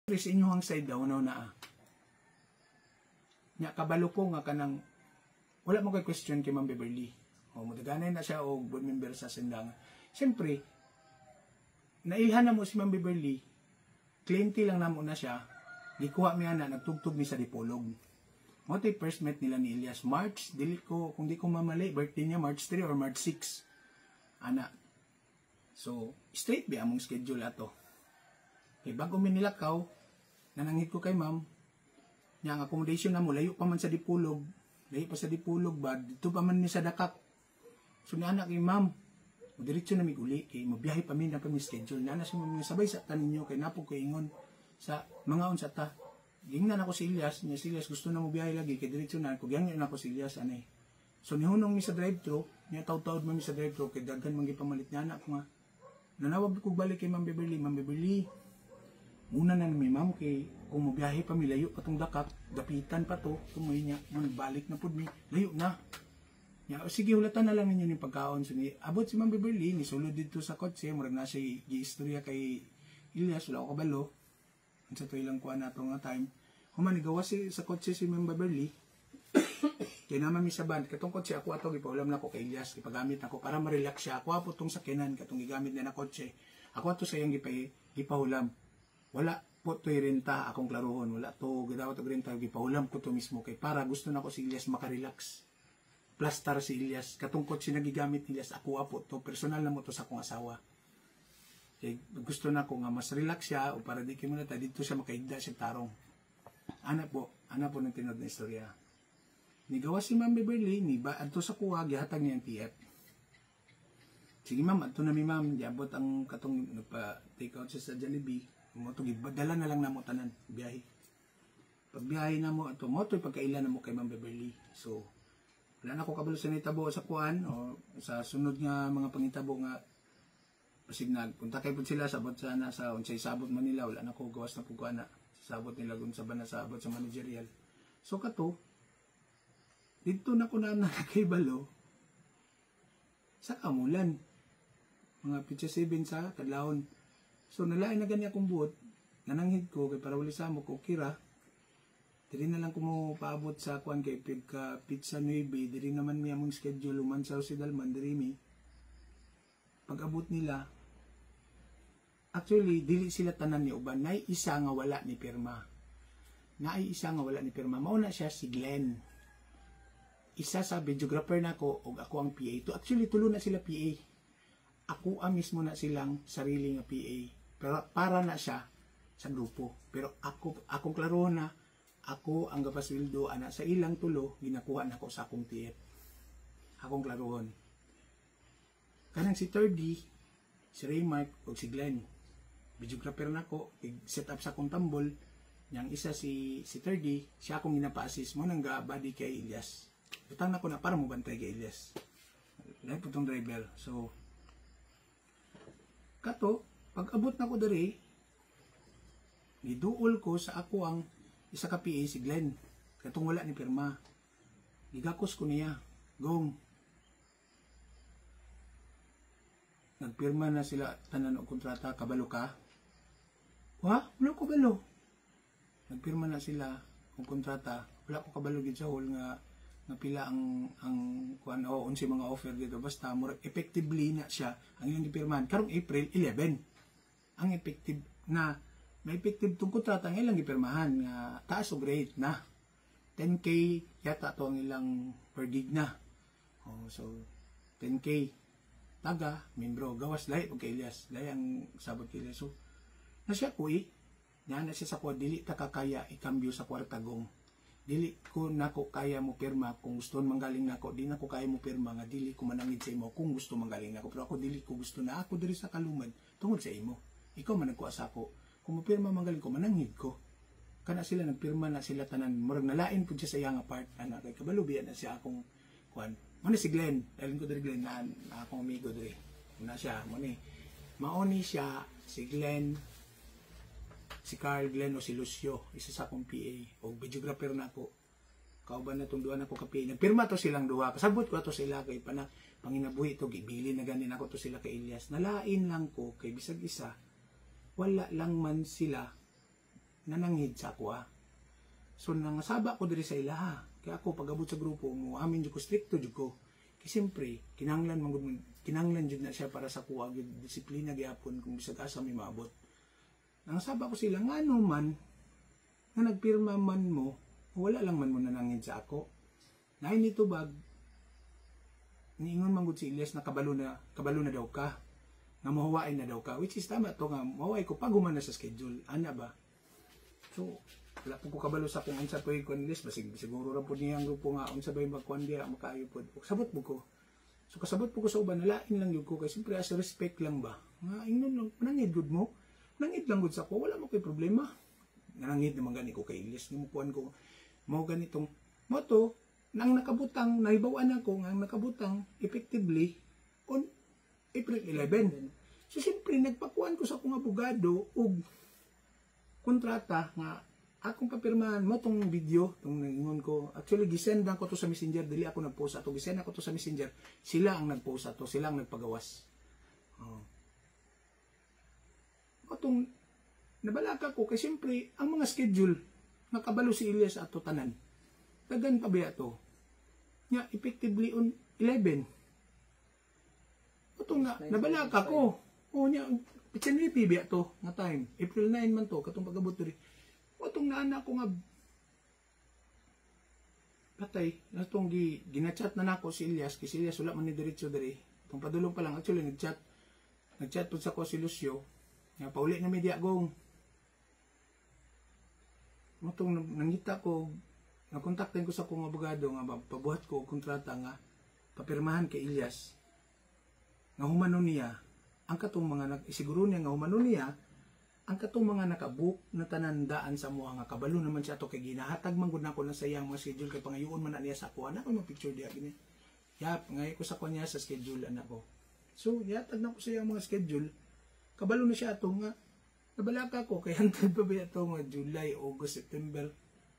sa inyong side daw na nya kabalo ko nga kanang wala mo kay question kay Ma'am Beverly. O madaganay na siya og board member sa Sindangan. Siyempre, nailhan na mo si Ma'am Beverly, cliente lang namo na siya, gikuha miya na nagtugtog ni sa Dipolog. Mo tay first met nila ni Elias March, dili ko kung di ko mamali, birthday niya March 3 or March 6. Ana. So, straight ba among schedule ato. Kay bago mi nilakaw, nanangit ko kay Ma'am, yang accommodation na mo, layo pa man sa Dipolog, layo pa sa Dipolog ba, dito pa man ni sa Dakak. So ni anak kay Ma'am, diretso na mi uli, kay mabiyahe pa mi na pa mi schedule, na si mga sabay sa taninyo, kay napo ko ingon, sa mga unsa ta, gingnan ako si Elias, niya si Elias gusto na mo biyahe lagi, kay diretso na, kung gangyan ako si Elias, anay. So nihunong mi sa drive-thru, niya taw-tawad man mi sa drive-thru, kay daghan man gipamalit niya anak ko nga, nanawag ko balik kay Ma'am Beverly, Ma'am Beverly, una na mi Ma'am kay kung mabiyahe pa mi layo patong Dakak, dapitan pa to, tumoy niya, balik na pud mi, layo na. Ya, sige hulatan na lang ninyo ni pagkaon so ni abot si Ma'am Beverly ni sulod dito sa kotse, murag na siya gi-istorya kay Elias, wala ko kabalo. Unsa to ilang kuan nato nga time. Human gawas si sa kotse si Ma'am Beverly. Kaya naman mi sa band, katong kotse ako ato gipaulam na ko kay Elias, gipagamit nako para ma-relax siya. Ako apo tong sakyanan katong gigamit na kotse. Ako ato sa iyang gipahulam. Wala po to'y renta akong klarohon. Wala to gidawat og renta, gipahulam ko to mismo kay para gusto na ko si Elias makarelax. Plastar si Elias, katong kotse na gigamit ni Elias, ako apo to, personal na mo to sa akong asawa. Kay gusto na ko nga mas relax siya o para di kimo na ta dito siya makaigda siya tarong. Ana po ng tinod na istorya. Nigawa si Ma'am Beverly, ni ba adto sa kuha gihatag niya ang TF. Sige Ma'am, adto na mi Ma'am, diabot ang katong nagpa-take out siya sa Jollibee. Mo to gibadala na lang namo tanan biyahe. Pag biyahe na mo ato mo to pagkailan na mo kay Ma'am Beverly. So wala na ko kabalo sa nitabo sa kuan o sa sunod nga mga pangitabo nga pasignal. Punta kay pud sila sabot sana sa unsay sabot man nila, wala na ko gawas na pud ana. Sabot nila gun sa bana sabot sa managerial. So kato dito na ko na kay balo sa Kamulan. Mga pitsa 7 sa kadlawon. So nalain na gani akong buot, nananghid ko kay para wali sa mo ko kira. Diri na lang ko mo paabot sa kuan kay pagka pizza 9, diri naman mi among schedule man sa si Dalman diri mi. Pag-abot nila, actually dili sila tanan ni uban, nay isa nga wala ni pirma. Nay isa nga wala ni pirma. Mao na siya si Glenn. Isa sa videographer nako ug ako ang PA. To actually tulo na sila PA. Ako ang mismo na silang sarili nga PA. Pero para na siya sa grupo. Pero akong klaro na ako ang gapasweldo ana sa ilang tulo ginakuha nako sa akong TF. Akong klarohon. Kanang si 3D, si Raymark o si Glenn. Videographer nako, set up sa akong tambol. Yang isa si 3D, siya akong ginapa-assist mo nang ga-body kay Elias. Butang nako na para mo bantay kay Elias. Lahat po itong driver. So, kato, pag abot na ko dari, niduol ko sa ako ang isa ka PA si Glenn. Katong wala ni pirma. Gigakos ko niya. Gong. Nagpirma na sila tanan og kontrata, kabalo ka? Wa? Wala ko kabalo. Nagpirma na sila og kontrata. Wala ko kabalo gid sa hall nga pila ang kuan o unsa mga offer dito basta murag effectively na siya ang ilang gipirmahan karong April 11 ang effective na may effective tong kontrata ang ilang gipirmahan nga taas og rate na 10k yata to ang ilang per gig na so 10k taga membro gawas lahi og kay Elias lahi ang sabot kay Elias so na siya kuy na siya sa kuha dili ta kakaya ikambyo sa kwarta gong dili ko nako kaya mo pirma kung gusto manggaling nako di nako kaya mo pirma nga dili ko manangid sa imo kung gusto manggaling nako pero ako dili ko gusto na ako diri sa kalumad tungod sa imo ikaw man nagkuha sa ako kung mo pirma manggaling ko manangid ko kana sila nagpirma na sila tanan murag nalain pud siya sa iyang part ana kay kabalubi na siya akong kuan mo ni si Glenn dalin ko diri Glenn na akong amigo diri na siya mo ni maoni siya si Glenn si Carl Glenn o si Lucio, isa sa akong PA o videographer na ako. Kauban na itong duwa na ako ka PA. Nagpirma to silang duwa. Kasabot ko to sila kay panginabuhi ito. Gibili na ganin ako to sila kay Elias. Nalain lang ko kay bisag isa. Wala lang man sila nananghid sa ako So nangasaba ko diri sa ilaha. Kaya ako pag-abot sa grupo mo amin jud ko stricto jud ko. Kay siyempre kinahanglan jud na siya para sa kuha gyud disiplina gyapon kung bisag asa may maabot. Nangasaba ko sila ngano man nga nagpirma man mo wala lang man mo nananghid sa ako. Naay nito bag niingon man gud si Elias na kabalo na daw ka. Nga mahuwain na daw ka. Which is tama to nga mahuway ko pag humana sa schedule. Ana ba? So, wala po ko kabalo sa kung unsa po yung Elias. Siguro ra po niya ang grupo nga unsa ba yung magkuhan diya makaayo po. Kasabot po ko. So, kasabot po ko sa uban. Nalain lang yun ko. Kaya siyempre as respect lang ba? Nga, ingnon lang. Nangid good mo. Nangid lang good sa ko. Wala mo kay problema. Nangid naman gani ko kay Elias. Nimukuhan ko. Mau ganitong moto. Nang nakabutang, nahibawan ako nga nakabutang effectively on April 11. So, siyempre, nagpakuan ko sa akong abogado og kontrata nga akong papirmahan mo tong video, tong nangingon ko. Actually, gisendan ko to sa Messenger, dili ako nagpost ato. Gisendan ko to sa Messenger, sila ang nagpost ato, sila ang nagpagawas. Atong nabalaka ko, kay siyempre, ang mga schedule, nakabalo si Elias ato tanan. Tagan pa ba ito? Nga, effectively on 11. Itong nabalaka ko. O niya, pitsanlipi biya to nga time. April 9 man to, katong pag-abot rin. O itong naanak ko nga, patay, itong ginachat na nako si Elias, kasi Elias wala man ni diretso diri. Itong padulong pa lang, actually nagchat po sa ko si Lucio, nga pauli na media gong. Itong nangita ko, nakontaktin ko sa akong abogado nga pabuhat ko kontrata nga papirmahan kay Elias nga humano niya ang katong mga isiguro niya nga humano niya ang katong mga nakabook na tanandaan sa mga nga kabalo naman siya to kay ginahatag man gud nako na sa iyang mga schedule kay pangayoon man na niya sa ako ana ko mga picture diya gini yap ngay ko sa kanya sa schedule ana ko so yatag na ko sa iyang mga schedule kabalo na siya ato nga nabalaka ko kay hantad pa ba ito nga July, August, September.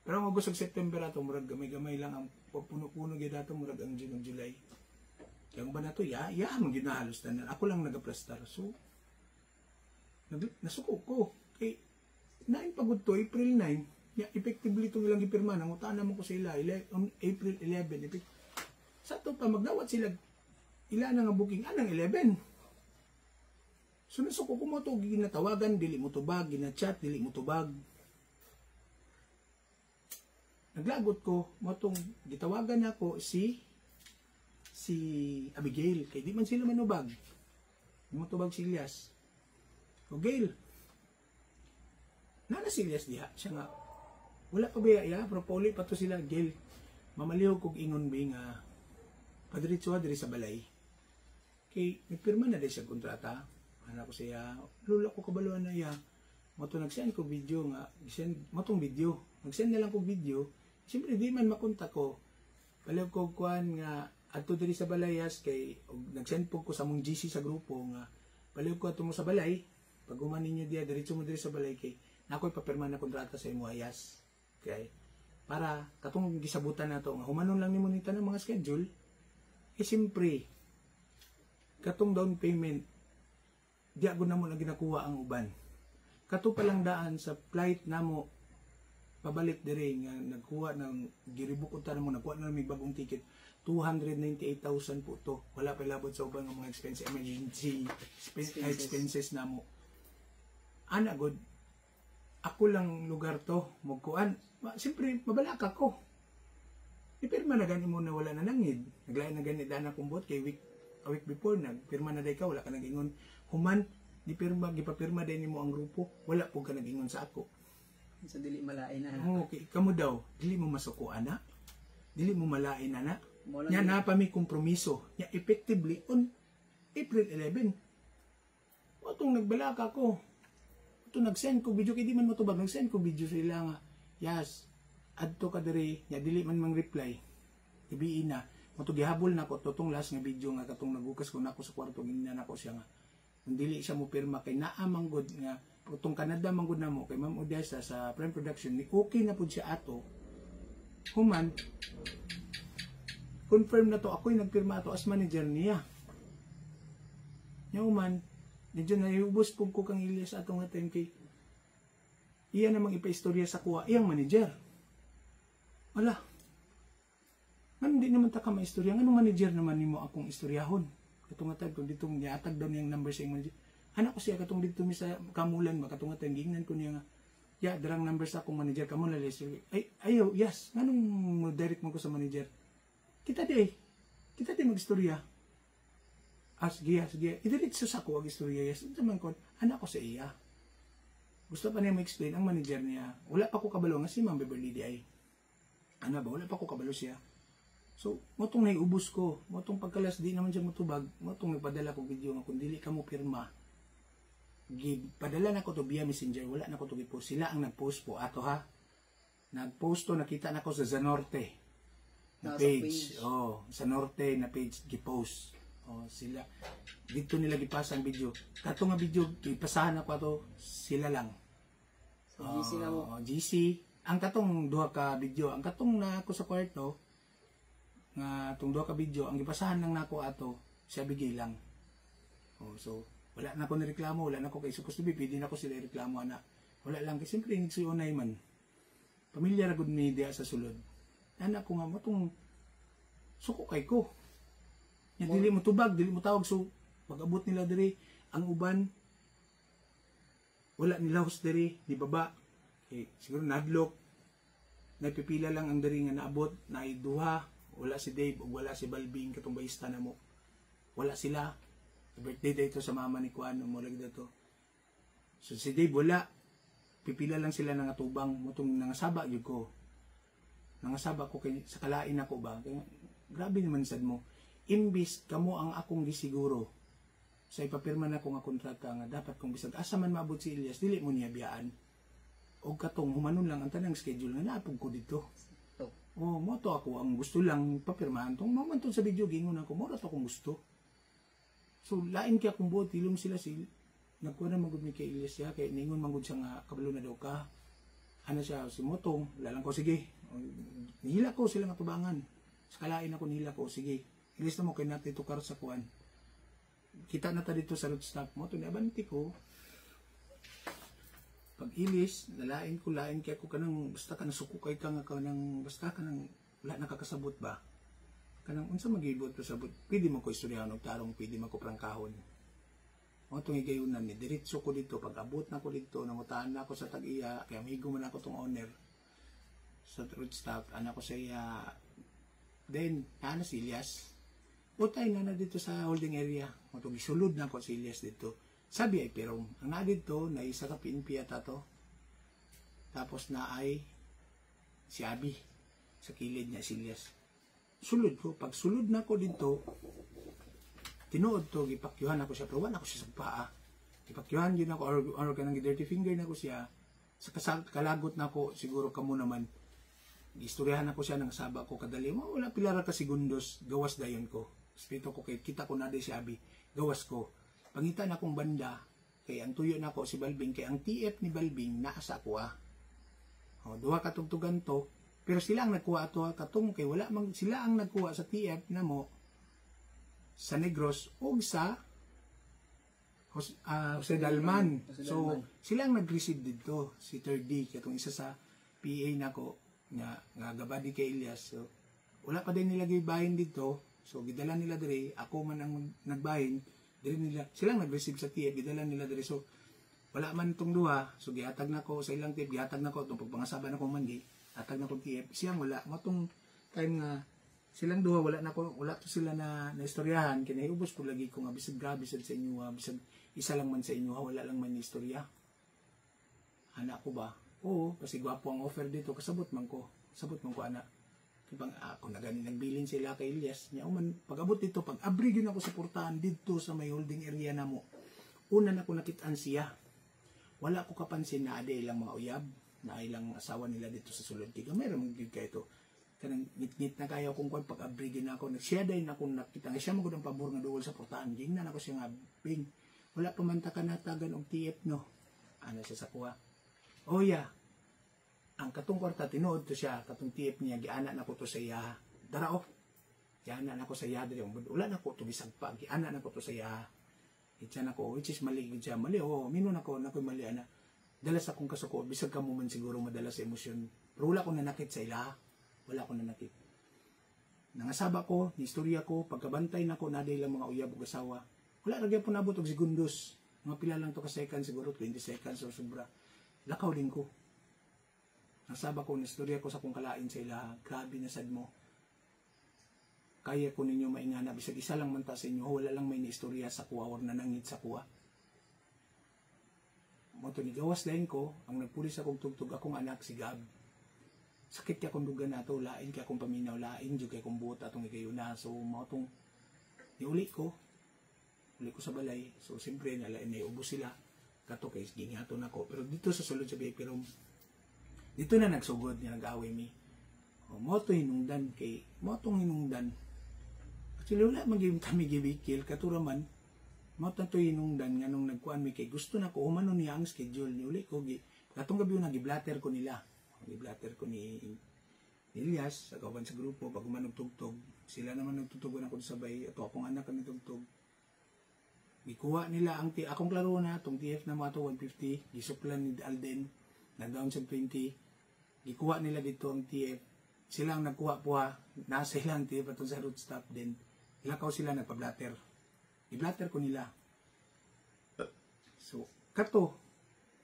Pero ang August ug September ato murag gamay-gamay lang ang puno-puno gyud ato murag ang June ug July. Kaya ba nato ya man ginahalos tanan. Ako lang nagaplastar. So nasuko ko kay nain pagud to April 9, ya effectively to ilang gipirma nang utana mo ko sa ila on April 11. Sa to pa magdawat sila ila na nga booking anang 11. So nasuko ko mo to ginatawagan dili mo tubag, gina-chat dili mo tubag. Naglagot ko, motong gitawagan ako si Abigail. Kaya di man sila manubag. Di mo tubag si Elias. O Gail. Nana si Elias diha. Siya nga, wala pa ba ya? Pero pauli pa to sila, Gail. Mamaliw kong ingon ba nga padiritsuha diri sa balay. Kay nagpirma na din siya kontrata. Anak ko siya, lula ko kabaluan na ya. Mato nag-send ko video nga. Matong video. Nag-send na lang ko video. Siyempre, di man makunta ko. Palaw ko kuhan nga, ato diri sa balayas, kay nag-send po ko sa mong GC sa grupo nga, palaw ko ato mo sa balay, pag umanin nyo diya, diretso mo diri sa balay, kay nako'y papirma na kontrata sa imo ayas. Okay? Para, katong gisabutan na to, nga humanon lang ni mo nita ng mga schedule, siyempre, katong down payment, di ako na mo na ginakuha ang uban. Kato palang daan sa flight na mo, pabalik dire nga nagkuha ng giribuk unta mo nagkuha na may bagong ticket 298,000 po to wala pa labot sa ubang mga expenses emergency expenses na mo ana god ako lang lugar to magkuan siyempre mabalaka ko ipirma na gani mo na wala na nangid naglain na gani dana kumbot kay a week before nagpirma na day ka wala ka nagingon human di pirma gipapirma din nimo ang grupo wala po ka nagingon sa ako. So dili malain na. Okay, kamo daw, dili mo masuko ana. Dili mo malain ana. Nya na pa mi kompromiso. Nya effectively on April 11. Atong nagbalaka ko. Atong nag-send ko video kay di man matubag, nag-send ko video sila nga. Yes. Adto ka diri, nya dili man mang reply. Gabi na. Mato gihabol nako totong last nga video nga katong nagukas ko nako sa kwarto ginina nako siya nga. Kung dili siya mo pirma kay naa manggod nga itong Canada manggod na mo kay Ma'am Odessa sa Prime Production ni okay na pud siya ato human confirm na to ako'y nagpirma ato as manager niya nya human medyo naiubos pug ko kang Elias ato nga time kay iya namang ipaistorya sa kuha, iyang manager. Wala. Nga hindi naman ta ka maistorya. Nga manager naman nimo akong istoryahon. Katungatag kung ditong niatag daw niyang number sa iyong manager. Anak ko siya katong dito mi sa kamulan ba katungatag gingnan ko niya nga. Ya, darang number sa akong manager kamo na lesson. Ay, ayo, yes. Nganong mo direct mo ko sa manager? Kita di mag-istorya. Sige. Idiretso sa ako ang istorya. Yes, naman ko, anak ko sa iya. Gusto pa niya ma-explain ang manager niya. Wala pa ko kabalo nga si Ma'am Beverly di ay. Ano ba? Wala pa ko kabalo siya. So, motong naiubos ko. Motong pagkalas, di naman siya matubag. Motong nagpadala ko video nga kung dili ka mo pirma. Padala na ko to via messenger. Wala na ko to gipost. Sila ang nag-post po. Ato ha. Nag-post to, nakita na ko sa Zanorte na page. Oh, Zanorte na page gipost. Oh, sila. Dito nila gipasa ang video. Kato nga video, ipasahan ako ato, sila lang. So, GC na mo. GC. Ang katong duha ka video, ang katong na ako sa kwarto, nga tong duha ka video, ang ipasahan lang nako ato, siya bigay lang. Oh, so, wala na ako nireklamo, wala na ako kay supposed to be, pwede na ako sila reklamo, anak. Wala lang, kasi siyempre, nagsiunay man. Pamilyar good media sa sulod. Anak ko nga mo, itong suko kay ko. Yan, dili mo tubag, dili mo tawag. So, pag-abot nila diri, ang uban, wala nila host diri, di baba. Okay, siguro nadlok. Napipila lang ang diri nga naabot, na duha. Wala si Dave, o wala si Balbing, katong bayista na mo. Wala sila. Birthday dito sa mama ni Kuan, mo lagi dito. So, si Dave, wala. Pipila lang sila ng atubang, mutong nangasaba yun ko. Nangasaba ko kay sa kalain ako ba? Kaya, grabe naman sad mo. Imbis kamo ang akong gisiguro sa ipapirma na ko nga kontrata nga dapat kong bisag asa man maabot si Elias dili mo niya biyaan og katong humanon lang ang tanang schedule nga naapog ko dito. Oh, mo to ako ang gusto lang papirmahan tong moment sa video gingon ako mo ra to akong gusto. So lain kay akong buot tilom sila nagkuha na magud mi kay Elias ya kay ningon mangud siya nga kabalo na daw ka. Ano siya si Motong lalang ko sige. Nihila ko sila nga tubangan. Sa kalain ako nila ko sige. Ilis na mo kay natin tukar sa kuan. Kita na ta dito sa road stop mo. Ito nabanti ko. Pag ilis, nalain ko, lain kaya ko kanang, basta ka nasuko kay ka nga kanang, basta ka nang, wala nakakasabot ba? Kanang, unsa magibot to sabot? Pwede mo ko istoryahan o tarong, pwede mo ko prangkahon. O itong igayunan ni, diretso ko dito, pag abot na ko dito, nangutaan na ako sa tag-iya, kaya migo man ako tong owner sa road stop, anak ko sa iya, then, na si Elias. Utay na dito sa holding area. Matong isulod na ko si Elias dito. Sabi ay perong. Ang na dito, na isa ka PNP ata to. Tapos na ay si Abi. Sa kilid niya si Elias. Sulod ko. Pag sulod na ko dito, tinuod to, gipakyuhan ako siya. Pero wala ako siya sa paa. Gipakyuhan yun ako, or kanang dirty finger na ko siya. Sa kalagot na ko, siguro kamo naman, istoryahan ako siya ng saba ko kadali. Wala pilara ka segundos, gawas dayon ko. Spito ko kay kita ko na di si Abi, gawas ko. Pangitan akong banda, kay ang tuyo na ko si Balbing, kay ang TF ni Balbing naasa ko O, duha katugtugan to, pero sila ang nagkuha to katong kay wala mang sila ang nagkuha sa TF na mo sa Negros o sa Jose Dalman. So, sila ang nag-receive dito, si 3D, katong isa sa PA na ko, nga gabadi kay Elias. So, wala pa din nilagay bahin dito. So, gidala nila diri. Ako man ang nagbahin. Diri nila. Silang nag-receive sa TF. Gidala nila diri. So, wala man itong duha. So, gihatag na ko sa ilang TF. Gihatag na ko. Itong pagpangasaban na ko man. Gihatag na ko TF. Siyang wala. Matong time nga silang duha. Wala na ko. Wala to sila na istoryahan. Kinahiubos ko lagi ko nga. Bisag grabe sa inyo. Bisag isa lang man sa inyo. Wala lang man ni istorya. Anak ko ba? Oo, kasi gwapo ang offer dito, kasabot man ko. Sabot man ko, anak. Kaya ako na ganin nagbilin sila kay Elias. Niya, pag abot dito, pag abrigin ako sa portahan dito sa may holding area na mo, una na ko nakitaan siya. Wala ko kapansin na ada ilang mga uyab, na ilang asawa nila dito sa sulod. Kaya meron mong kayo ito. Kanang ngit-ngit na kayo kung pag abrigin ako, siya dahil ako nakita. Siya magod ang pabor nga duwal sa portahan. Gingnan ako siya nga, Bing. Wala pa man takanatagan og TF, no? Ano siya sa kuha? Oh yeah, ang katong kwarta tinuod to siya, katong TF niya, giana na ko to sa iya. Darao, giana na ko sa iya, wala na ko to bisag pa, giana na ko to sa iya. Itya na ko, which is mali, siya mali, mino na ko, mali, ana. dala sa akong kasuko, bisag ka mo man siguro madala sa emosyon. Pero wala ko nanakit sa ila. Wala ko nanakit. Nangasaba ko, istorya ko, pagkabantay na ko, naday lang mga uyab o asawa. Wala lagi po nabot og segundos. Mga pila lang to ka second, siguro 20 seconds o sobra. Lakaw din ko. Nasaba ko, istorya ko sa kong kalain sa ila. Grabe na sad mo. Kaya ko ninyo maingana. Bisag isa lang man ta sa inyo, wala lang may istorya sa kuwa or nanangit sa kuwa. Moto ni gawas lain ko, ang nagpulis akong tugtog akong anak si Gab. Sakit kaya akong dugan na ito, lain kaya akong paminaw, lain dyan kaya akong buot atong ikayo na. So, mga itong niuli ko sa balay. So, siyempre, naiubos sila. Kato kay gingato na ko. Pero dito sa sulod sa BP room, dito na nagsugod niya, nag-away mi. O, mo ito hinungdan kay, mo itong hinungdan. Actually, wala magiging kami gibikil, katuraman, mo ito hinungdan nga nung nagkuhan mi kay, gusto na ko, umano niya ang schedule, niuli ko, katong gabi yung nag-blatter ko nila. Nag-blatter ko ni Elias, sa kauban sa grupo, pag umanugtugtog, sila naman nagtutugod ako sabay, at akong anak ang nagtugtog. Gikuha nila ang akong klaro na, itong TF na mga ito, 150, gisuplan ni Alden, nag-down sa 20, gikuha nila dito ang TF, silang nagkuha po ha, nasa ilang TF atong sa root stop din, ilakaw sila nagpa-blatter. I-blatter ko nila. So, kato,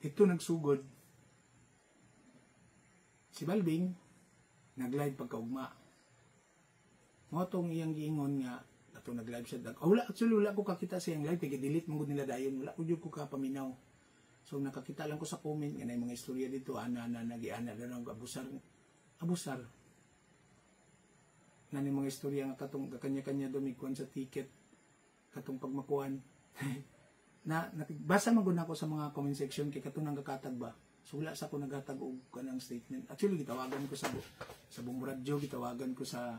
ito nagsugod, si Balbing, nag-live pagkaugma. Mo tong iyang giingon nga, ato nag-live siya. Actually, wala ko kakita sa iyang live, kaya delete mo nila dayon. Wala ko ko kapaminaw. So, nakakita lang ko sa comment, yan ay mga istorya dito, nagiana na lang, abusar. Yan ay mga istorya nga katong kanya-kanya dumikuan sa ticket, katong pagmakuan. Basa maguna ako sa mga comment section, kay katong nang kakatag ba? So wala sa ako nagatag og kanang statement. Actually gitawagan ko sa buong radyo, gitawagan ko sa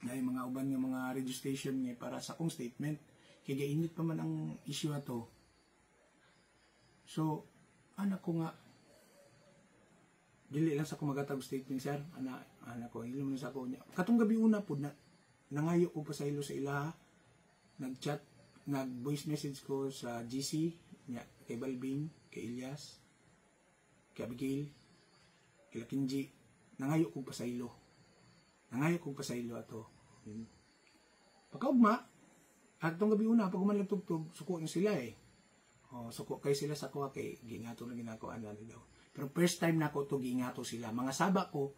mga uban nga mga radio station nga para sa akong statement. Kaya gainit pa man ang issue ato. So anak ko nga dili lang sa ako magatag statement sir. Anak ko ilum sa ako niya. Katong gabi una pud na nangayo ko pa sa ilo sa ilaha. Nag-chat, nag-voice message ko sa GC niya, kay Balbing, kay Elias, kay Abigail, kay Lakinji, nangayo kong pasaylo. Nangayo kong pasaylo ato. Pagkaugma, at itong gabi una, pag uman tugtog, suko na sila eh. Suko kay sila sa kuha kay gingato na ginagawa na daw. Pero first time na ako ito gingato sila. Mga saba ko,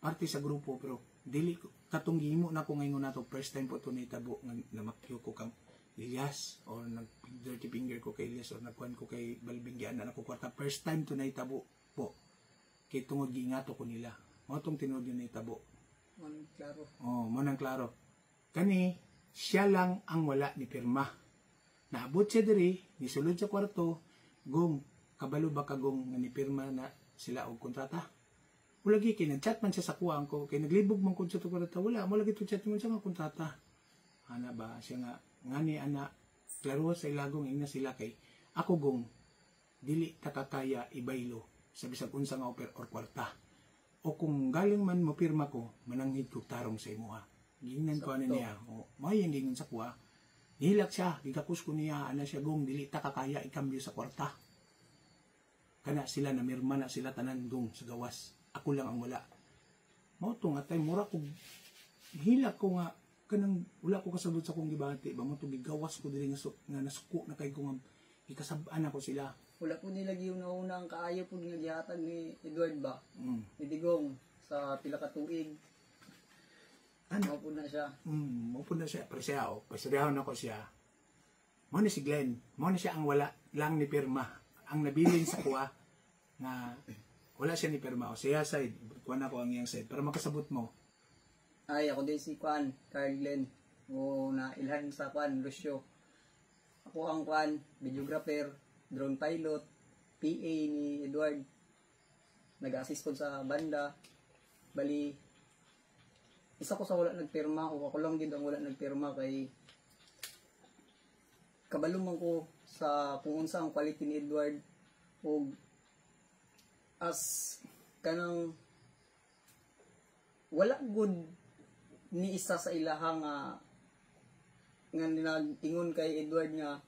parte sa grupo, pero dili ko, katong gimo na ko ngayon na to, first time po ito naitabo, na makyo ko kang Elias, or nag-dirty finger ko kay Elias, or nagkuhan ko kay Balbing, na ako kwarta. First time to naitabo po. Kaya tungod gingato ko nila. Mga itong tinod yun naitabo. Manang klaro. Manang klaro. Kani, siya lang ang wala ni pirma. Naabot siya diri, nisulod sa kwarto, gong, kabalo ba kagong nga ni pirma na sila og kontrata? Lagi kay nag-chat man siya sa kuwang ko, kay naglibog man ko sa kontrata, wala, mo lagi to chat man siya nga kontrata. Ana ba, siya nga ni ana, klaro sa ilagong ina sila kay, ako gong, dili takakaya ibaylo, sa bisag unsa nga or kwarta. O kung galing man mo pirma ko, mananghid ko tarong sa imuha. Gingnan ko ano niya, may yung gingon sa kuwa, nihilak siya, gigakus ko niya, ana siya gong, dili takakaya ikambyo sa kwarta. Kana sila na mirma na sila tanan gong sa gawas. Ako lang ang wala. Mao to nga tay mura ko hilak ko nga kanang wala ko kasabot sa kong gibati ba mo to gigawas ko diri nga nasuko na kay ko nga ikasab-an ako sila. Wala po nila yung nauna ang kaayo po gihatag ni Edward ba? Ni Digong sa pila ka tuig. Mao po na siya. Mao po na siya. Pero siya pasiryahan ako siya. Mao ni si Glenn. Mao ni siya ang wala lang ni pirma. Ang nabilin sa kuha nga wala siya ni pirma. O siya side, kuha na ko ang iyang side. Para makasabot mo. Ay, ako din si Kwan, Carl Glenn. O na ilhan sa Kwan, Lucio. Ako ang Kwan, videographer, drone pilot, PA ni Edward. Nag-assist ko sa banda. Bali, isa ko sa wala nagpirma. O ako lang din ang wala nagpirma kay kabalo man ko sa kung unsa ang quality ni Edward. O as kanang wala good ni isa sa ilaha nga nag-ingon kay Edward nga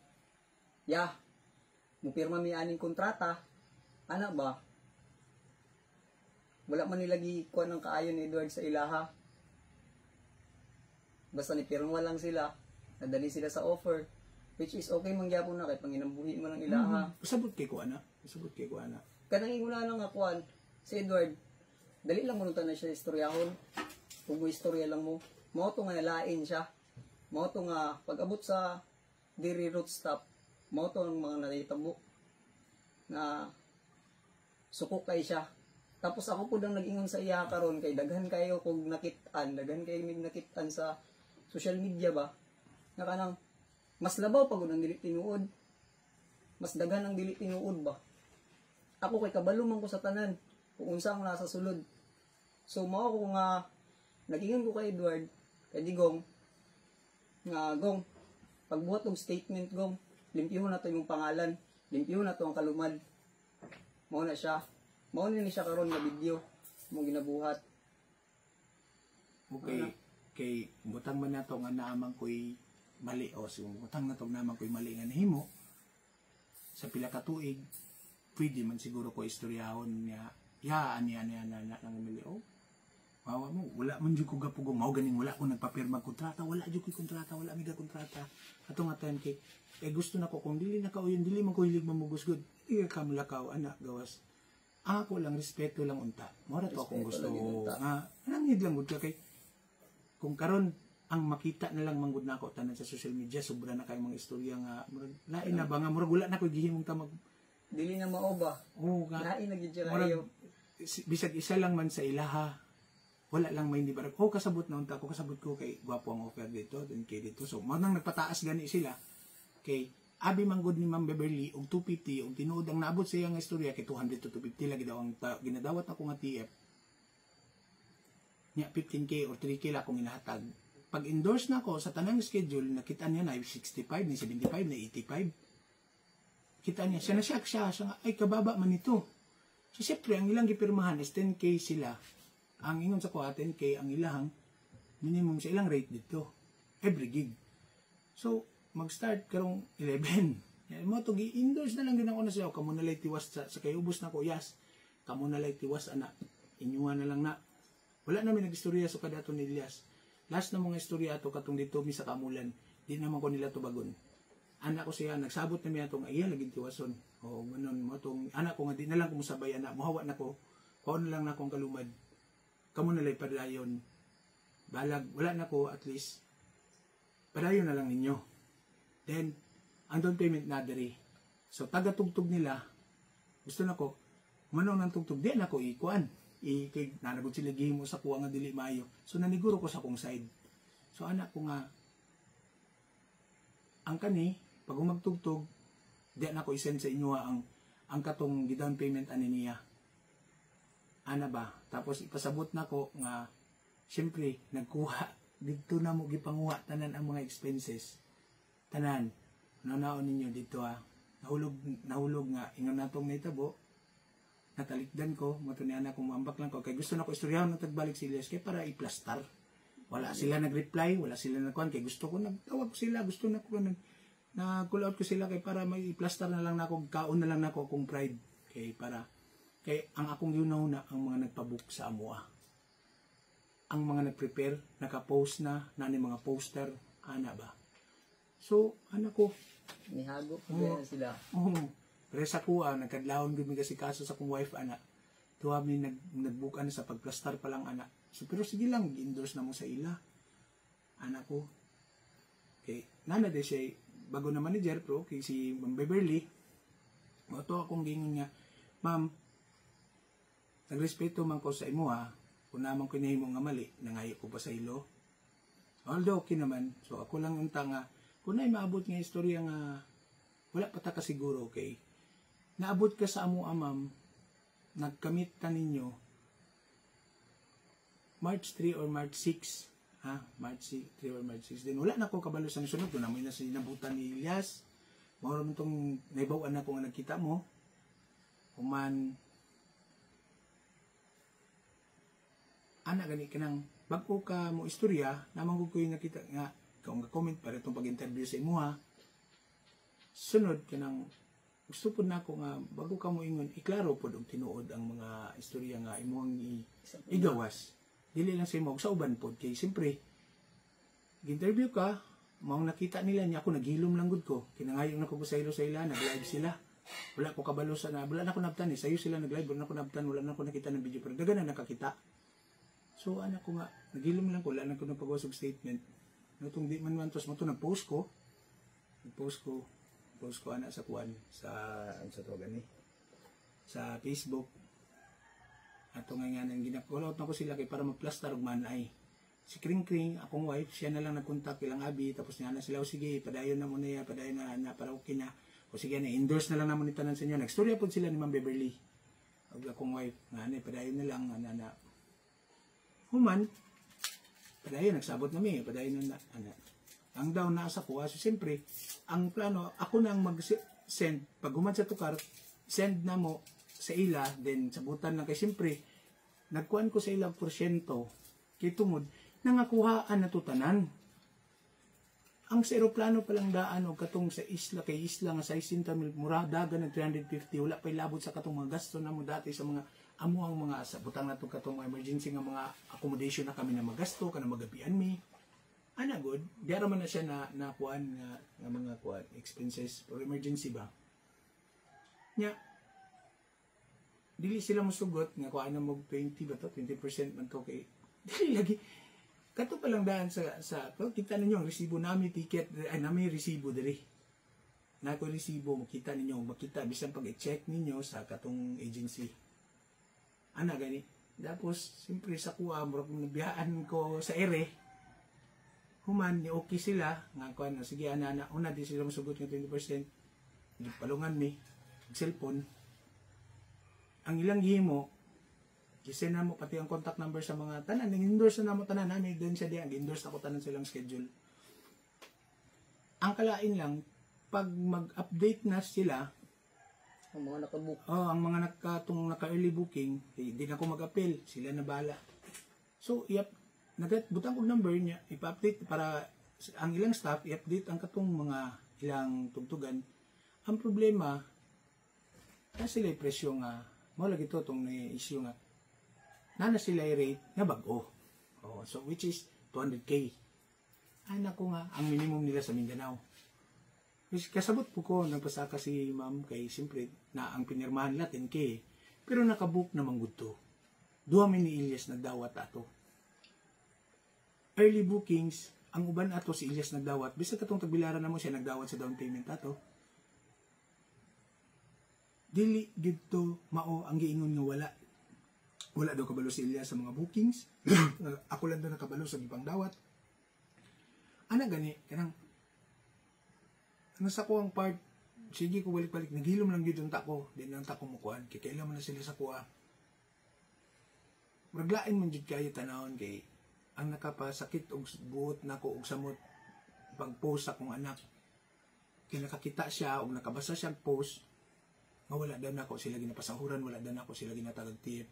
mupirma mi aning kontrata ana ba, wala man nila gikuha ng kaayon ni Edward sa ilaha. Basta ni pirma lang sila, nadali sila sa offer, which is okay mangyapon na kay panginambuhi mo ng ilaha. Usabot kay ko ana. Usabot kay ko ana. Kanang inguna lang akuan, si Edward, dali lang mo nung na siya istoryahon. Kung mo istorya lang mo, mao to nga nalain siya. Mao to nga pag-abot sa diri root stop, mao to ang mga natitabo na suko kay siya. Tapos ako po dang nag-ingon sa iya karon kay daghan kayo kog nakit-an, daghan kayo mig nakit-an sa social media ba. Nga kanang mas labaw pag ang dili tinuod. Mas daghan ang dili tinuod ba. Ako kay kabalo man ko sa tanan kung unsa ang nasa sulod. So mao ko nga nag-ingon ko kay Edward, kay Digong, nga Gong, pagbuhat og statement Gong, limpyuhon na to yung pangalan, limpyuhon na to ang kalumad. Mao na siya. Mao ni siya karon nga video mo ginabuhat. Okay. Kay butang man nato nga naamang ko'y mali o so butang na to naman ko'y mali nga nahimo sa pila ka tuig pwede man siguro ko istoryahon niya niya nang mili o mawa mo wala man jud ko gapugong mao ganing wala ko nagpapirma kontrata wala jud ko kontrata wala miga kontrata ato nga time kay gusto na ko kung dili na kauyon dili man ko hilig mamugusgod dili ka mulakaw ana gawas ako lang respeto lang unta mao ra to akong gusto nga nangid lang gud ka kay kung karon ang makita na lang manggod nako tanan sa social media sobra na kay mga istorya nga lain na ba nga murag wala na ko gihimong ta mag dili na mao ba lain na gid ayo bisag isa lang man sa ilaha wala lang may hindi barag kasabot na unta ko kasabot ko kay gwapo ang offer dito then kay dito so mo nang nagpataas gani sila kay abi manggod ni Ma'am Beverly og 250 og tinuod ang naabot sa iyang istorya kay 200 to 250 lagi daw ang ginadawat ako nga TF niya 15K or 3K la akong inahatag. Pag endorse na ako sa tanang schedule, nakita niya na 65, ni 75, na 85. Kita niya, siya nga, ay kababa man ito. So siyempre, ang ilang gipirmahan is 10K sila. Ang ingon sa ko, 10K ang ilang minimum sa ilang rate dito. Every gig. So, mag-start karong 11. Mo to gi-endorse na lang din ako na siya. Kamo na lay tiwas sa kay ubos na ko, yes. Kamo na lay tiwas, anak. Inyuha na lang na. Wala namin nag-istorya sa kadato ni Elias. Last na mga istorya ato katong dito mi sa Kamulan. Di naman ko nila tubagon. Anak ko siya, nagsabot na miya itong iya, laging tiwason. O, ganun mo itong, anak ko nga, di na lang kumusabay, anak, muhawa na ko. Paon na lang na akong kalumad. Kamu nalay padayon. Balag, wala na ko, at least, padayon na lang ninyo. Then, ang down payment na dari. So, taga-tugtog nila, gusto na ko, manong ng tugtog, di na ko ikuan. Nanagod sila gihimo sa kuha nga dili maayo. So naniguro ko sa kong side. So anak ko nga ang kani pag magtugtog di na ko isend sa inyo ang katong gidown payment ani niya. Ana ba? Tapos ipasabot na ko nga syempre nagkuha dito na mo gipanguha tanan ang mga expenses. Tanan. Naon ninyo dito nahulog nga ingon natong naitabo. Natalikdan ko, matunian ako mambak lang ko. Kaya gusto na ko istoryahon ng tagbalik si Elias kaya para i-plastar. Wala sila nag-reply, wala sila nagkuhan. Kaya gusto ko, nagtawag ko sila, gusto na ko, nag-call out ko sila kaya para may i-plastar na lang na ako, kaon na lang na ako akong pride. Kaya ang akong yunaw ang mga nagpabook sa Amua. Ang mga nag-prepare, nakapost na, nani mga poster, ana ba? So, anak ko. Nihago ko sila. Pero sa kuha, nagkadlawon gud mi kasi kaso sa kong wife ana. Tuwa mi nagbook ana sa pagplastar pa lang ana. So pero sige lang, endorse na mo sa ila. Anak ko. Okay, nana de siya bago na manager pro kay si Ma'am Beverly. Moto akong gingon nga, ma'am, nagrespeto man ko sa imo ha. Kung naman ko nahimo nga mali, nangayo ko pa sa ilo. Although okay naman. So ako lang unta nga kung nay maabot nga istorya nga wala pa ta ka siguro, okay? Naabot ka sa amo ma'am, nagkamit ta ninyo March 3 or March 6, ha? March 3 or March 6. Then wala na ko kabalo sa sunod, doon namin na sinabutan ni Elias. Mao man tong naibawan na ko nga nagkita mo. Kuman ana gani kanang bag-o ka mo istorya, namang ko yung nakita nga kung comment para itong pag-interview sa imo ha. Sunod kanang gusto po na ako nga bago ka mo ingon iklaro pod og tinuod ang mga istorya nga imong igawas. Dili lang sa imo sa uban pod kay siyempre interview ka, mao nakita nila niya ako naghilom lang gud ko. Kinangayong nako sa ila nag-live sila. Wala ko kabalo sa na, wala na ko nabtan sayo sila nag-live, wala na ko nabtan, wala na ko nakita ng video pero dagan na nakakita. So anak ko nga naghilom lang ko, wala na ko nagpagawas og statement. Nutong di man tos mo to nag-post ko. Post ko ana sa kuan sa to gani sa Facebook. Ato nga nang ginakulot na ko sila kay para magplaster og manay. Si Kring Kring, akong wife, siya na lang nagkontak ilang abi tapos niya na sila o sige, padayon na mo na padayon na para okay na. O sige na endorse na lang namon itanan sa inyo. Nagstorya pod sila ni Ma'am Beverly. Og akong wife, nga padayon na lang ana. Human padayon nagsabot na mi, padayon na ana. Ang daw na sa kuha, so siyempre, ang plano, ako nang mag-send, pag human sa tukar, send na mo sa ila, then sabutan lang kay siyempre, nagkuhan ko sa ila porsyento, kay tungod, nangakuhaan na tutanan. Ang sa aeroplano palang daan o katong sa isla, kay isla nga 60 mil, mura, dagan ng 350, wala pa'y labot sa katong mga gasto na mo dati sa mga, amo ang mga, sa butang na itong katong emergency nga mga accommodation na kami na magasto, ka na magabian mi. Ana good, diara man na siya na kuan nga mga kuan expenses or emergency ba. Nya dili sila mosugot nga kuan na mo 20 ba to 20% man to kay dili lagi kato pa lang daan sa pero kita ninyo ang resibo nami ticket ay nami resibo diri. Na ko resibo makita ninyo makita bisan pag i-check ninyo sa katong agency. Ana gani. Tapos siyempre sa kuha murag nabiyaan ko sa ere. Human, ni okay sila, nga kuan na, sige, ana, una, di sila masugot ng 20%, palungan mi, cellphone, ang ilang himo, kasi na mo, pati ang contact number sa mga tanan, nang-endorse na mo tanan, namin, doon siya diyan, endorse na ko tanan silang schedule. Ang kalain lang, pag mag-update na sila, ang mga nakabook. ang mga naka-early booking, hindi na ako mag-appeal, sila na bala. So, butang ko number niya, ipa-update para ang ilang staff, i-update ang katong mga ilang tugtugan. Ang problema, kasi sila presyo nga, mawala gito itong issue nga, na sila rate na bago. So, which is 200K. Anak ko nga, ang minimum nila sa Mindanao. Kasabot po ko, nagpasaka si ma'am kay siyempre na ang pinirmahan nila 10K. Pero nakabook naman gusto. Duha ni Ilyas nagdawat ato. Early bookings, ang uban ato si Ilyas nagdawat. Bisa katong tagbilaran na mo siya nagdawat sa down payment ato. Dili dito mao ang giingon nga wala. Wala daw kabalo si Ilyas sa mga bookings. Ako lang daw nakabalo sa gipang dawat. Ana gani, kanang nasa ko ang part, sige ko balik-balik, naghilom lang dito ang tako, din ang tako mukuan, kaya kailan mo na sila sa kuha. Maglain man dyan kayo tanawon kay ang nakapasakit og buot nako og samot pag-post akong anak. Kaya nakakita siya og nakabasa siya post, nga wala daw nako sila ginapasahuran, wala daw nako sila ginatagag-tip.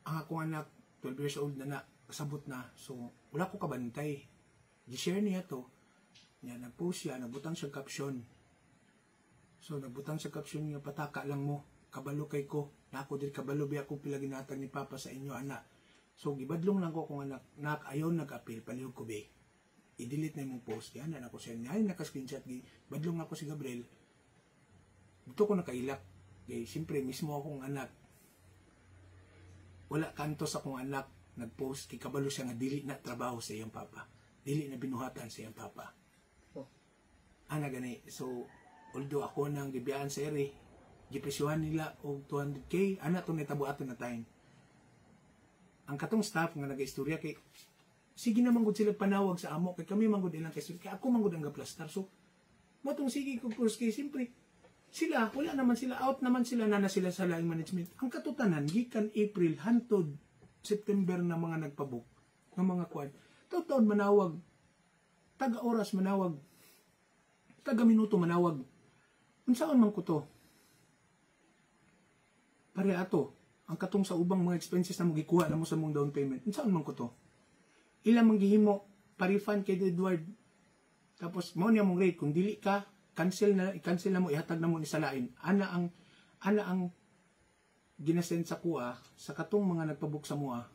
Ang akong anak, 12 years old na kasabot na, so wala ko kabantay. Gi-share niya to, niya nag-post siya, nagbutang siya caption. So nagbutang siya caption niya, pataka lang mo, kabalo kay ko, nako din kabalo biya ko pila ginatag ni Papa sa inyo anak. So, gibadlong lang ko kung anak, ayaw nag-appeal, palihog ko be. I-delete na yung post. Yan, ako siya. Ay, naka-screenshot. Badlong ako si Gabriel. Dito ko nakailak. Siyempre, mismo akong anak. Wala kanto sa akong anak. Nag-post. Kikabalo siya nga dili na trabaho sa iyang papa. Dili na binuhatan sa iyang papa. Oh. Ana gani. So, although ako nang gibiyaan sa ere, gipresyuhan nila og 200K, ana itong nitabuato na time. Ang katong staff nga nag-istorya kay sige naman gud sila panawag sa amo kay kami manggod ilang kay ako manggod ang gaplastar. So matong sige ko course kay simpre sila wala naman sila out naman sila na sila sa line management. Ang katutanan gikan April hantod September na mga nagpabook ng mga kwan. Taon manawag taga oras manawag taga minuto manawag. Unsaon man ko to? Pare ato ang katong sa ubang mga expenses na mo gikuha na mo sa mong down payment. Saan man ko to? Ilang manggihimo pa-refund kay Edward. Tapos mo niya mong rate kung dili ka i-cancel na mo, ihatag na mo ni salain. Ana ang ginasend sa kuha sa katong mga nagpabook sa mua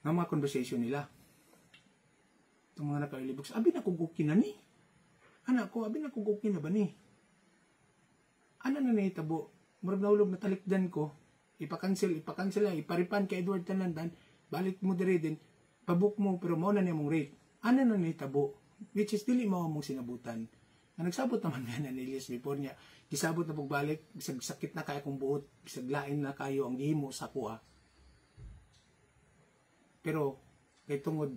nga mga conversation nila. Itong mga naka-early books, abi na kugukin na ni. Anak ko, abi na kugukin na ba ni? Ana na nahitabo. Murag naulog na talikdan ko. Ipa-cancel lang. Iparipan kay Edward Tanlandan. Balik mo dire din. Pabook mo, pero mo na niya mong rate. Ana na nahitabo. Which is, dili mo mong sinabutan. Nagsabot naman nga na ni Elias before niya. Gisabot na pagbalik. Bisag sakit na kaya kong buot. Bisag lain na kayo ang gihimo sa kuha. Pero, kay tungod,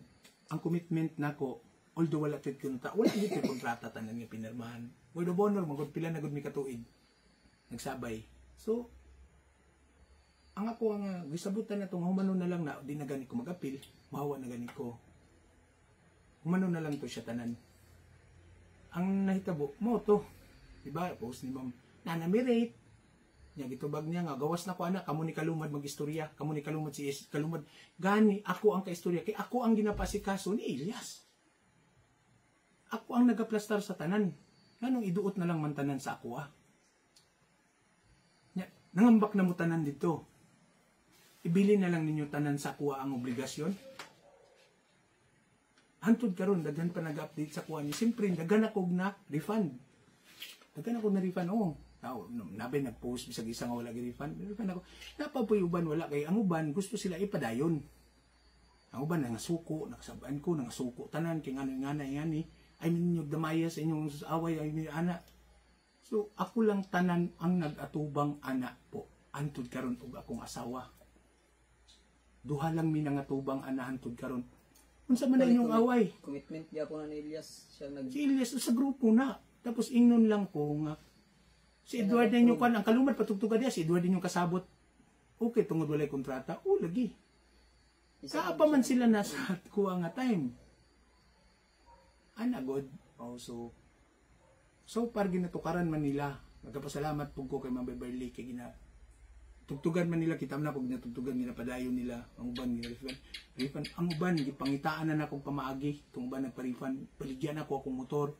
ang commitment nako, although wala tit wala dito kontrata tanan nga pinirmahan. Word of honor, magod pila na gud mi katuig. Nagsabay. So, ang ako nga gisabutan na tong humano na lang na di na gani ko mag-apil, mahawa na gani ko. Humano na lang to siya tanan. Ang nahitabo mo to. Diba? Post ni Ma'am Nana Mirate. Nya gitubag niya nga gawas na ko ana kamo ni kalumad magistorya, kamo ni kalumad si kalumad gani ako ang kaistorya kay ako ang ginapasikaso ni Elias. Ako ang nagaplastar sa tanan. Nganong iduot na lang man tanan sa ako Nya nangambak na mo tanan dito. Ibili na lang ninyo tanan sa kuha ang obligasyon. Hantod karon daghan pa nag-update sa kuha ni simpre daghan ako na refund. Daghan ako na refund nabe nag-post bisag isa nga wala gi-refund. Refund ako. Napapoy uban wala kay ang uban gusto sila ipadayon. Ang uban nga suko, nakasabaan ko nga suko tanan kay nganoy ngani ay ninyo damaya sa inyong away ay ana. So ako lang tanan ang nag-atubang ana po. Antud karon og akong asawa. Duha lang mi nangatubang ana antud karon. Unsa man na inyong away? Commitment gyapon ni Elias siya Si Elias sa grupo na. Tapos ingnon lang ko nga si Edward din yung ang kalumad patugtugan niya, si Edward din yung kasabot. Okay, tungod walay kontrata. O, lagi. Kaapa man sila nasa kuha nga time. Ana, God. Also, so far, ginatukaran man nila. Nagkapasalamat po ko kay Ma'am Beverly kay tugtugan man nila, kita na kung ginatugtugan, ginapadayon nila. Ang uban, ginarefund. Ang uban, gipangitaan na akong pamaagi. Itong uban, nagpa-refund. Baligyan ako akong motor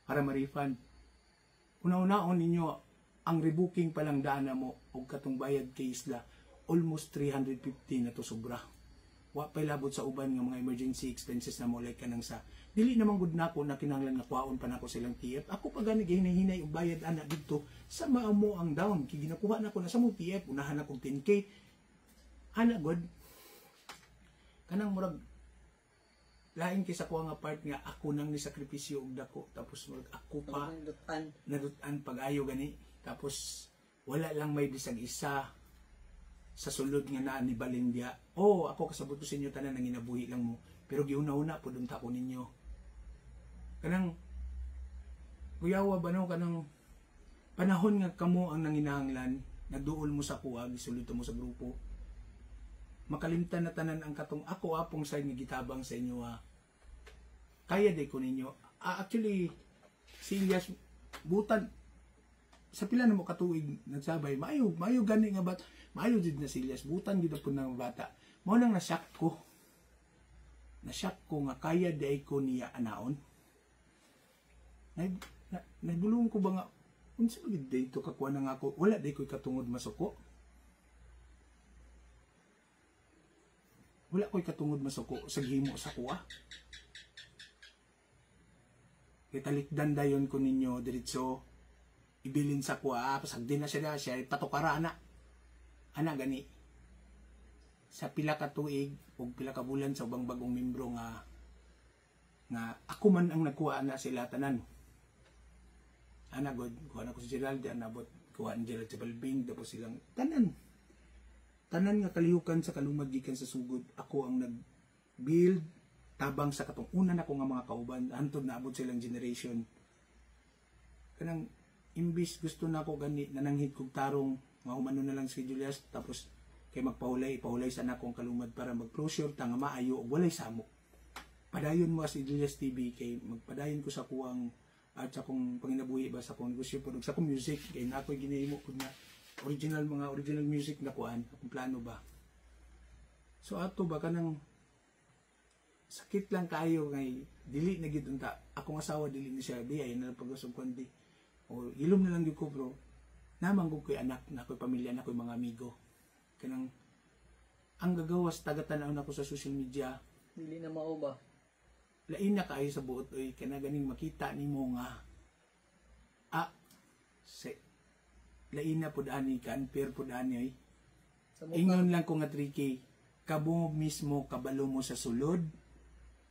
para ma-refund. Una-unaon ninyo, ang rebooking palang daan na mo o katong bayad kay Isla, almost 350 na to sobra. Wa pa'y labot sa uban ng mga emergency expenses na mo, like kanang sa, dili naman good na ko na kinanglan na kuhaon pa na ko silang TF. Ako pa gani hinay-hinay yung bayad anak dito, sa maamo ang down. Kaya ginakuha na ko na sa mo TF, unahan akong 10K. Anak god, kanang murag, lain kay sa kuha nga part nga ako nang nisakripisyo og dako tapos ako pa nadutan pag-ayo gani tapos wala lang may bisag isa sa sulod nga naa ni Balindia. Ako kasabot ko sa inyo tanan nang ginabuhi lang mo pero giuna-una po dunta ko ninyo kanang kuyawa ba no kanang panahon nga kamo ang nanginahanglan nagduol mo sa kuha gisulod mo sa grupo makalimtan na tanan ang katong ako apong side nga gitabang sa inyo kaya day ko ninyo. Actually, si Elias, butan, sa pila na mo katuig nagsabay, maayo gani nga bat, maayo din na si Elias, butan gid po ng bata. Mao nang na-shock ko. Na-shock ko nga kaya day ko niya anaon. Nagbulong ko ba nga, unsa ba gid day to kakuha na nga ako, wala day ko katungod masuko. Wala ko'y katungod masuko sa gihimo sa kuha. Kitalikdan dayon ko ninyo diretso ibilin sa kuha pasagdi na siya patukara ana gani sa pila ka tuig ug pila ka bulan sa ubang bagong membro nga ako man ang nagkuha na sila tanan ana god kuha na ko si Gerald anabot kuha ni Gerald sa Balbing tapos silang tanan nga kalihukan sa kalumad gikan sa sugod ako ang nag-build tabang sa katong una na ko nga mga kauban hantod naabot silang generation kanang imbis gusto na ko gani nananghid kog tarong mahumano na lang si Julius tapos kay ipahulay sa nakong kalumad para mag-closure tanga maayo og walay samok padayon mo si Julius TV kay magpadayon ko sa kuwang at sa kong panginabuhi ba sa kong negosyo po sa kong music kay na ako'y ginahimo ko na original music na kuan akong plano ba so ato ba kanang sakit lang kayo ngay dili na gid unta. Akong asawa dili ni siya di ay na pag-usab kundi. O ilom na lang gyud ko bro. Naman ko ko'y anak, na ko'y pamilya, na ko'y mga amigo. Kanang ang gagawas taga-tanaw na ko sa social media. Dili na mao ba? Lain na kaayo sa buot oy kana ganing makita nimo nga lain na pud ani ka unfair pud ani oy. Sa mukha, Ingon lang ko nga tricky. Kabo mismo kabalo mo sa sulod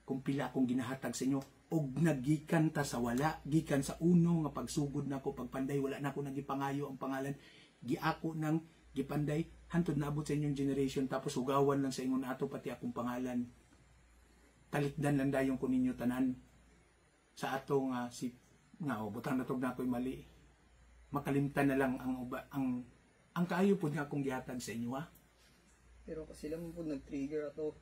kung pila akong ginahatag sa inyo og nagikan ta sa wala, gikan sa uno nga pagsugod nako pagpanday wala na ako nagipangayo ang pangalan, giako nang gipanday hantod naabot sa inyong generation tapos ugawan lang sa ingon ato pati akong pangalan. Talikdan lang dayon ko ninyo tanan sa ato nga si nga butang natog na ko'y mali. Makalimtan na lang ang kaayo pud nga akong gihatag sa inyo ha. pero sila mo po nag-trigger ato.